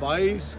22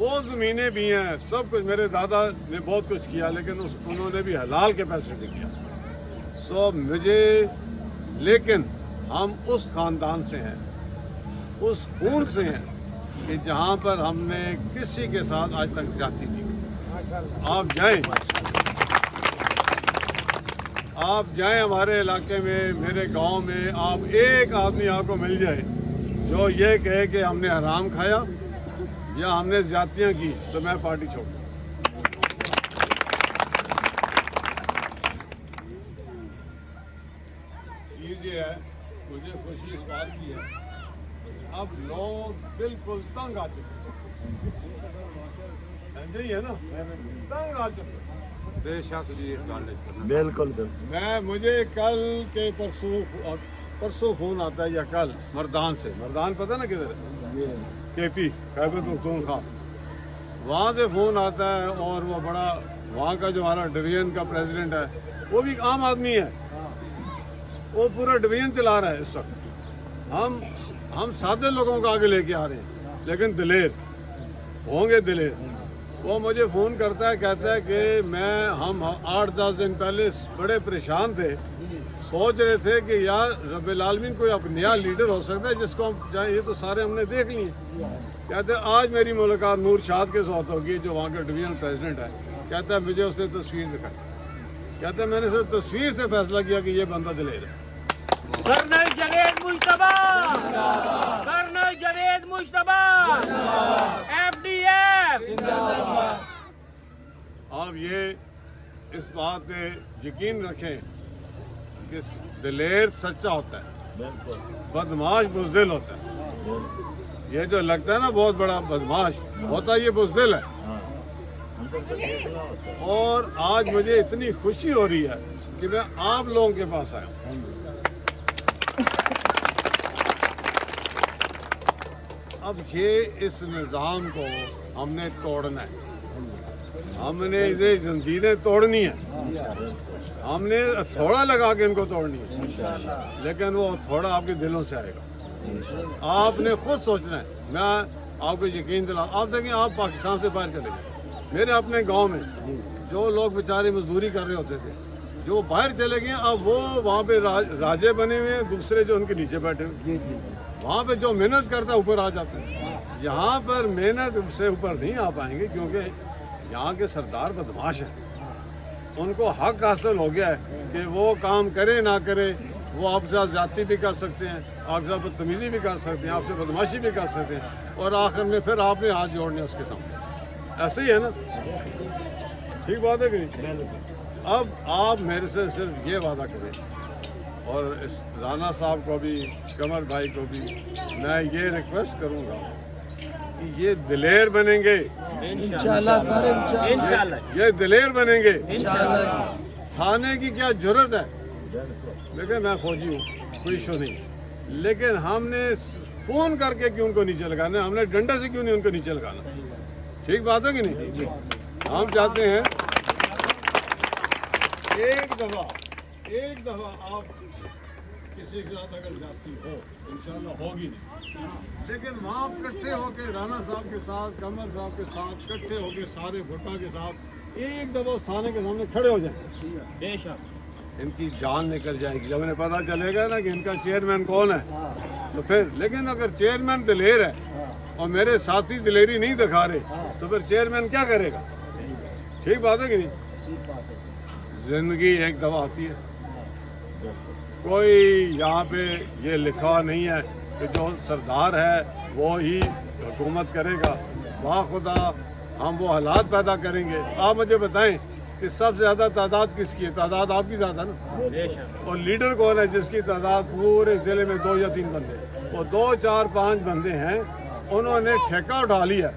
وہ زمینیں بھی ہیں، سب کچھ میرے دادا نے بہت کچھ کیا، لیکن انہوں نے بھی حلال کے پیسے سے کیا. لیکن ہم اس خاندان سے ہیں، اس خون سے ہیں کہ جہاں پر ہم نے کسی کے ساتھ آج تک زیادتی کی. آپ جائیں ہمارے علاقے میں، میرے گاؤں میں، آپ ایک آدمی آپ کو مل جائے جو یہ کہے کہ ہم نے حرام کھایا یا ہم نے زیادتیاں کی، تو میں پارٹی چھوڑ دوں. چیز یہ ہے، مجھے خوشی اس بات کی ہے اب لوگ بالکل تنگ آ چکے ہے نا، تنگ آ چکے. بے شک جی، بالکل. مجھے کل کے پرسوں فون آتا ہے یا کل مردان سے. مردان پتہ نا کدھر ہے؟ کے پی خیبر پختونخوا. وہاں سے فون آتا ہے، اور وہ بڑا وہاں کا جو ہمارا ڈویژن کا پریزیڈنٹ ہے وہ بھی عام آدمی ہے، وہ پورا ڈویژن چلا رہا ہے اس وقت. ہم سادے لوگوں کو آگے لے کے آ رہے ہیں، لیکن دلیر ہوں گے. دلیر وہ مجھے فون کرتا ہے، کہتا ہے کہ ہم 8-10 دن پہلے بڑے پریشان تھے، سوچ رہے تھے کہ یار رب العالمین کوئی اب نیا لیڈر ہو سکتا ہے جس کو ہم چاہیں. یہ تو سارے ہم نے دیکھ لیے. کہتے ہیں آج میری ملاقات نور شاد کے ساتھ ہوگی، جو وہاں کا ڈویژنل پریزیڈنٹ ہے. کہتا ہے مجھے اس نے تصویر دکھائی. کہتا ہے میں نے صرف تصویر سے فیصلہ کیا کہ یہ بندہ دلیر ہے. کرنل جنید مشتبہ، کرنل جنید مشتبہ، FDF. آپ یہ اس بات پہ یقین رکھیں کہ دلیر سچا ہوتا ہے، بدماش بزدل ہوتا ہے. یہ جو لگتا ہے نا بہت بڑا بدماش ہوتا ہے، یہ بزدل ہے. اور آج مجھے اتنی خوشی ہو رہی ہے کہ میں آپ لوگوں کے پاس آیا ہوں. اب یہ اس نظام کو ہم نے توڑنا ہے، ہم نے یہ زنجیریں توڑنی ہیں. ہم نے تھوڑا لگا کے ان کو توڑنی ہے، لیکن وہ تھوڑا آپ کے دلوں سے آئے گا. آپ نے خود سوچنا ہے. میں آپ کو یقین دلاؤں، آپ دیکھیں آپ پاکستان سے باہر چلے گئے، میرے اپنے گاؤں میں جو لوگ بیچارے مزدوری کر رہے ہوتے تھے، جو باہر چلے گئے، اب وہ وہاں پہ راجے بنے ہوئے ہیں، دوسرے جو ان کے نیچے بیٹھے ہوئے. وہاں پہ جو محنت کرتا ہے اوپر آ جاتا ہے. یہاں پر محنت سے اوپر نہیں آ پائیں گے، کیونکہ یہاں کے سردار بدماش ہیں. ان کو حق حاصل ہو گیا ہے کہ وہ کام کرے نہ کرے، وہ آپ سے زیادتی بھی کر سکتے ہیں، آپ سے بدتمیزی بھی کر سکتے ہیں، آپ سے بدماشی بھی کر سکتے ہیں، اور آخر میں پھر آپ نے ہاتھ جوڑنے اس کے سامنے. ایسے ہی ہے نا؟ ٹھیک بات ہے کہ نہیں؟ اب آپ میرے سے صرف یہ وعدہ کریں، اور اس رانا صاحب کو بھی، قمر بھائی کو بھی میں یہ ریکویسٹ کروں گا کہ یہ دلیر بنیں گے انشاءاللہ سر، انشاءاللہ یہ دلیر بنیں گے. تھانے کی کیا ضرورت ہے؟ لیکن میں فوجی ہوں، کوئی ایشو نہیں، لیکن ہم نے فون کر کے کیوں ان کو نیچے لگانا، ہم نے ڈنڈے سے کیوں نہیں ان کو نیچے لگانا. ٹھیک بات ہے کہ نہیں؟ ہم چاہتے ہیں ایک دفعہ آپ کسی کے ساتھ اگر زیادتی ہو، انشاءاللہ ہوگی نہیں، لیکن وہاں اکٹھے ہو کے رانا صاحب کے ساتھ، قمر صاحب کے ساتھ اکٹھے ہو کے سارے بھٹا کے ساتھ ایک دفعہ اس تھانے کے سامنے کھڑے ہو جائیں. بے شک ان کی جان نکل جائے گی. جب انہیں پتہ چلے گا نا کہ ان کا چیئرمین کون ہے تو پھر. لیکن اگر چیئرمین دلیر ہے اور میرے ساتھی دلیری نہیں دکھا رہے تو پھر چیئرمین کیا کرے گا؟ ٹھیک بات ہے کہ نہیں؟ زندگی ایک دفعہ آتی ہے. کوئی یہاں پہ یہ لکھا نہیں ہے کہ جو سردار ہے وہ ہی حکومت کرے گا. واہ خدا، ہم وہ حالات پیدا کریں گے. آپ مجھے بتائیں کہ سب سے زیادہ تعداد کس کی ہے؟ تعداد آپ کی زیادہ نا. اور لیڈر کون ہے جس کی تعداد پورے ضلع میں 2 یا 3 بندے؟ وہ 2, 4, 5 بندے ہیں. انہوں نے ٹھیکہ اٹھا لیا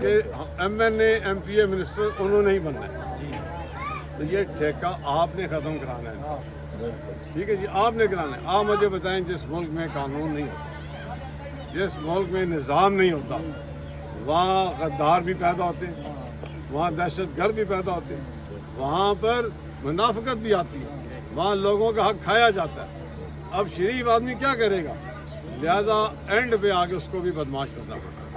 کہ MNA, MPA, منسٹر انہوں نے ہی بننا ہے. تو یہ ٹھیکہ آپ نے ختم کرانا ہے. ٹھیک ہے جی، آپ نے کرانا ہے. آپ مجھے بتائیں جس ملک میں قانون نہیں ہوتا، جس ملک میں نظام نہیں ہوتا، وہاں غدار بھی پیدا ہوتے ہیں، وہاں دہشت گرد بھی پیدا ہوتے ہیں، وہاں پر منافقت بھی آتی ہے، وہاں لوگوں کا حق کھایا جاتا ہے. اب شریف آدمی کیا کرے گا؟ لہذا اینڈ پہ آگے اس کو بھی بدماش بننا پڑتا ہے.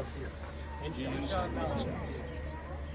FDF।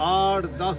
8-10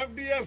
FDF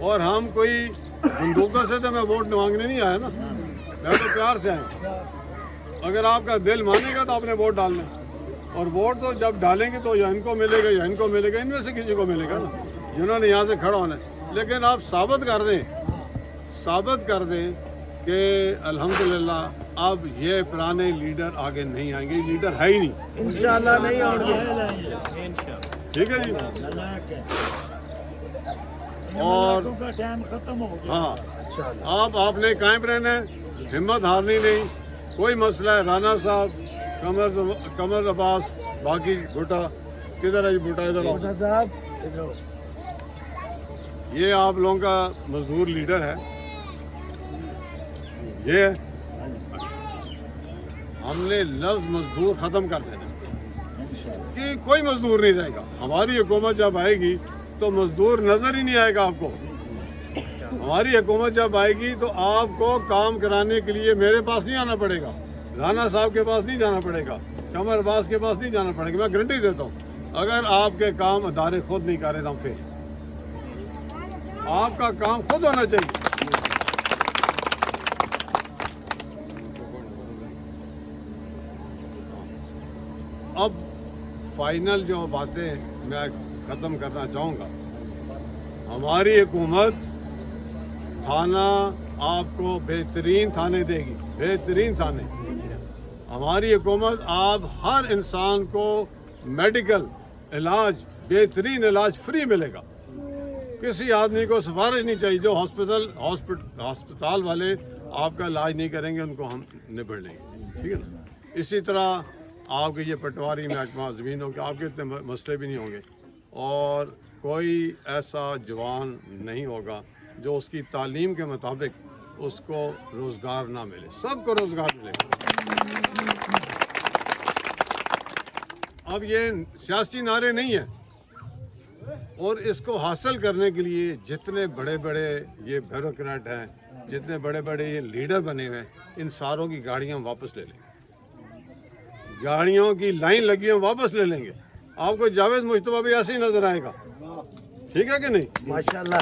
اور ہم کوئی بندوقوں سے تو میں ووٹ مانگنے نہیں آیا نا، میں تو پیار سے آیا. اگر آپ کا دل مانے گا تو آپ نے ووٹ ڈالنا، اور ووٹ تو جب ڈالیں گے تو یا ان کو ملے گا یا ان کو ملے گا، ان میں سے کسی کو ملے گا نا جنہوں نے یہاں سے کھڑا ہونا ہے. لیکن آپ ثابت کر دیں کہ الحمدللہ اب یہ پرانے لیڈر آگے نہیں آئیں گے، لیڈر ہے ہی نہیں. انشاءاللہ نہیں ہوں گے. ٹھیک ہے جی. اور ٹائم ختم ہو گیا. ہاں آپ نے قائم رہنا ہے، ہمت ہارنی نہیں. کوئی مسئلہ ہے، رانا صاحب، قمر عباس، باقی بھٹا کدھر ہے جی؟ بھٹا ادھر آؤ. ڈاکٹر صاحب ادھر آؤ. یہ آپ لوگوں کا مزدور لیڈر ہے، یہ ہے. ہم نے لفظ مزدور ختم کر دینا کہ کوئی مزدور نہیں رہے گا. ہماری حکومت جب آئے گی تو مزدور نظر ہی نہیں آئے گا آپ کو. ہماری حکومت جب آئے گی تو آپ کو کام کرانے کے لیے میرے پاس نہیں آنا پڑے گا، رانا صاحب کے پاس نہیں جانا پڑے گا، قمر عباس کے پاس نہیں جانا پڑے گا. میں گارنٹی دیتا ہوں اگر آپ کے کام ادارے خود نہیں کر رہے تو پھر آپ کا کام خود ہونا چاہیے. اب فائنل جو باتیں میں ختم کرنا چاہوں گا، ہماری حکومت تھانہ آپ کو بہترین تھانے دے گی، بہترین تھانے. ہماری حکومت آپ ہر انسان کو میڈیکل علاج، بہترین علاج فری ملے گا. کسی آدمی کو سفارش نہیں چاہیے. جو ہسپتال والے آپ کا علاج نہیں کریں گے ان کو ہم نبڑ لیں گے. ٹھیک ہے نا. اسی طرح آپ کے یہ پٹواری محکمہ زمینوں کے آپ کے اتنے مسئلے بھی نہیں ہوں گے، اور کوئی ایسا جوان نہیں ہوگا جو اس کی تعلیم کے مطابق اس کو روزگار نہ ملے. سب کو روزگار ملے گا. اب یہ سیاسی نعرے نہیں ہیں، اور اس کو حاصل کرنے کے لیے جتنے بڑے بڑے یہ بیوروکریٹ ہیں، جتنے بڑے بڑے یہ لیڈر بنے ہوئے ہیں، ان ساروں کی گاڑیاں واپس لے لیں گے. گاڑیوں کی لائن لگی ہے واپس لے لیں گے. آپ کو جاوید مشتبہ بھی ایسے ہی نظر آئے گا. ٹھیک ہے کہ نہیں؟ ماشاءاللہ.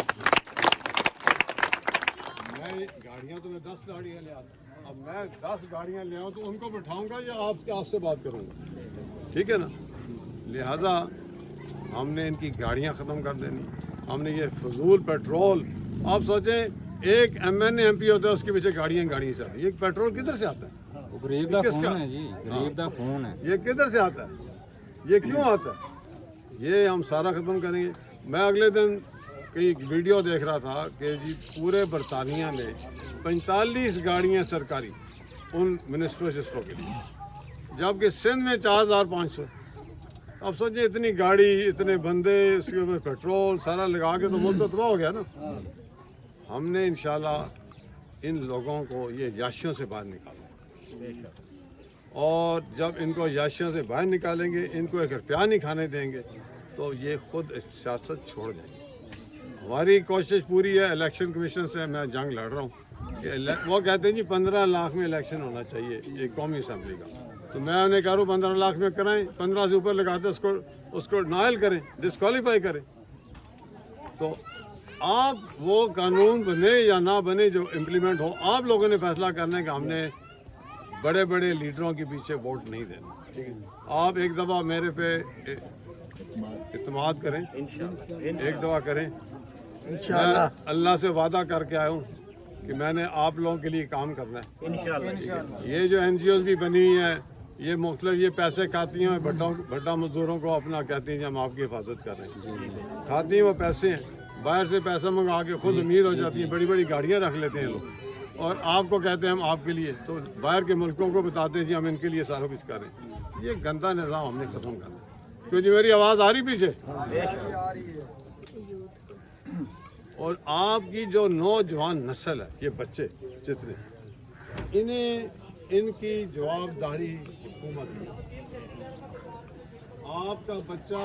میں گاڑیاں تو میں 10 گاڑیاں لے آتا. اب میں 10 گاڑیاں لے آؤں تو ان کو بٹھاؤں گا یا آپ سے بات کروں گا؟ ٹھیک ہے نا. لہٰذا ہم نے ان کی گاڑیاں ختم کر دینی. ہم نے یہ فضول پیٹرول، آپ سوچیں ایک ایم پی ہوتا ہے اس کے پیچھے گاڑیاں سے آتی. یہ پیٹرول کدھر سے آتا ہے؟ غریب دا خون ہے جی، غریب دا خون ہے. یہ کدھر سے آتا ہے؟ یہ کیوں آتا ہے؟ یہ ہم سارا ختم کریں گے. میں اگلے دن کئی ویڈیو دیکھ رہا تھا کہ جی پورے برطانیہ میں 45 گاڑیاں سرکاری ان منسٹروں کے لیے، جبکہ سندھ میں 4500. اب سوچیں اتنی گاڑی، اتنے بندے، اس کے اوپر پیٹرول سارا لگا کے تو ملک تو تباہ ہو گیا نا. ہم نے انشاءاللہ ان لوگوں کو یہ یاشیوں سے باہر نکالا، اور جب ان کو یاشیوں سے باہر نکالیں گے، ان کو 1 روپیہ نہیں کھانے دیں گے تو یہ خود سیاست چھوڑ دیں گے. ہماری کوشش پوری ہے. الیکشن کمیشن سے میں جنگ لڑ رہا ہوں کہ وہ کہتے ہیں جی 15 لاکھ میں الیکشن ہونا چاہیے ایک قومی اسمبلی کا. تو میں انہیں کہہ رہا ہوں 15 لاکھ میں کرائیں، 15 سے اوپر لگاتے اس کو نائل کریں، ڈسکوالیفائی کریں. تو آپ وہ قانون بنے یا نہ بنے جو امپلیمنٹ ہو، آپ لوگوں نے فیصلہ کرنا ہے کہ ہم نے بڑے بڑے لیڈروں کے پیچھے ووٹ نہیں دینا. ٹھیک ہے. آپ ایک دفعہ میرے پہ اعتماد کریں، ایک دفعہ کریں. انشاءاللہ. میں اللہ سے وعدہ کر کے آیا ہوں کہ میں نے آپ لوگوں کے لیے کام کرنا ہے. یہ جو NGOs بھی بنی ہوئی ہیں، یہ مختلف یہ پیسے کھاتی ہیں، بھٹا مزدوروں کو اپنا کہتی ہیں کہ ہم آپ کی حفاظت کر رہے ہیں. کھاتی ہیں وہ پیسے ہیں، باہر سے پیسہ منگا کے خود امیر ہو جاتی ہیں، بڑی بڑی گاڑیاں رکھ لیتے ہیں لوگ، اور آپ کو کہتے ہیں ہم آپ کے لیے. تو باہر کے ملکوں کو بتاتے ہیں جی ہم ان کے لیے سارا کچھ کر رہے ہیں. یہ گندا نظام ہم نے ختم کرنا ہے. کیوں جی میری آواز آ رہی پیچھے؟ اور آپ کی جو نوجوان نسل ہے، یہ بچے جتنے، ان کی جواب داری حکومت کی. آپ کا بچہ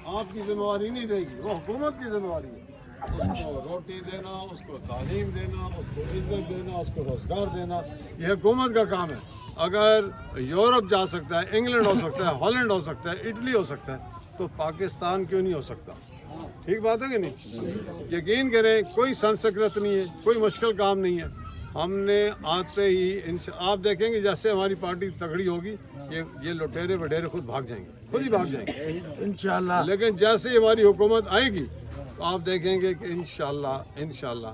آپ کی ذمہ داری نہیں رہے گی، وہ حکومت کی ذمہ داری ہے. اس کو روٹی دینا، اس کو تعلیم دینا، اس کو عزت دینا، اس کو روزگار دینا، یہ حکومت کا کام ہے. اگر یورپ جا سکتا ہے، انگلینڈ ہو سکتا ہے، ہالینڈ ہو سکتا ہے، اٹلی ہو سکتا ہے، تو پاکستان کیوں نہیں ہو سکتا؟ ٹھیک بات ہے کہ نہیں؟ یقین کریں کوئی سنسکرت نہیں ہے، کوئی مشکل کام نہیں ہے. ہم نے آتے ہی آپ دیکھیں گے جیسے ہماری پارٹی تگڑی ہوگی یہ لٹیرے وڈیرے خود بھاگ جائیں گے، خود ہی بھاگ جائیں گے. انشاءاللہ لیکن جیسے ہی ہماری حکومت آئے گی تو آپ دیکھیں گے کہ انشاءاللہ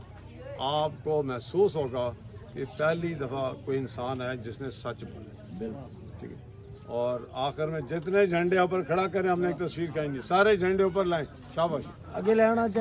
آپ کو محسوس ہوگا کہ پہلی دفعہ کوئی انسان ہے جس نے سچ بولا. ٹھیک ہے. اور آخر میں جتنے جھنڈے اوپر کھڑا کریں ہم نے ایک تصویر کہیں گے، سارے جھنڈے اوپر لائیں. شاباش. آگے لے آنا چاہیے.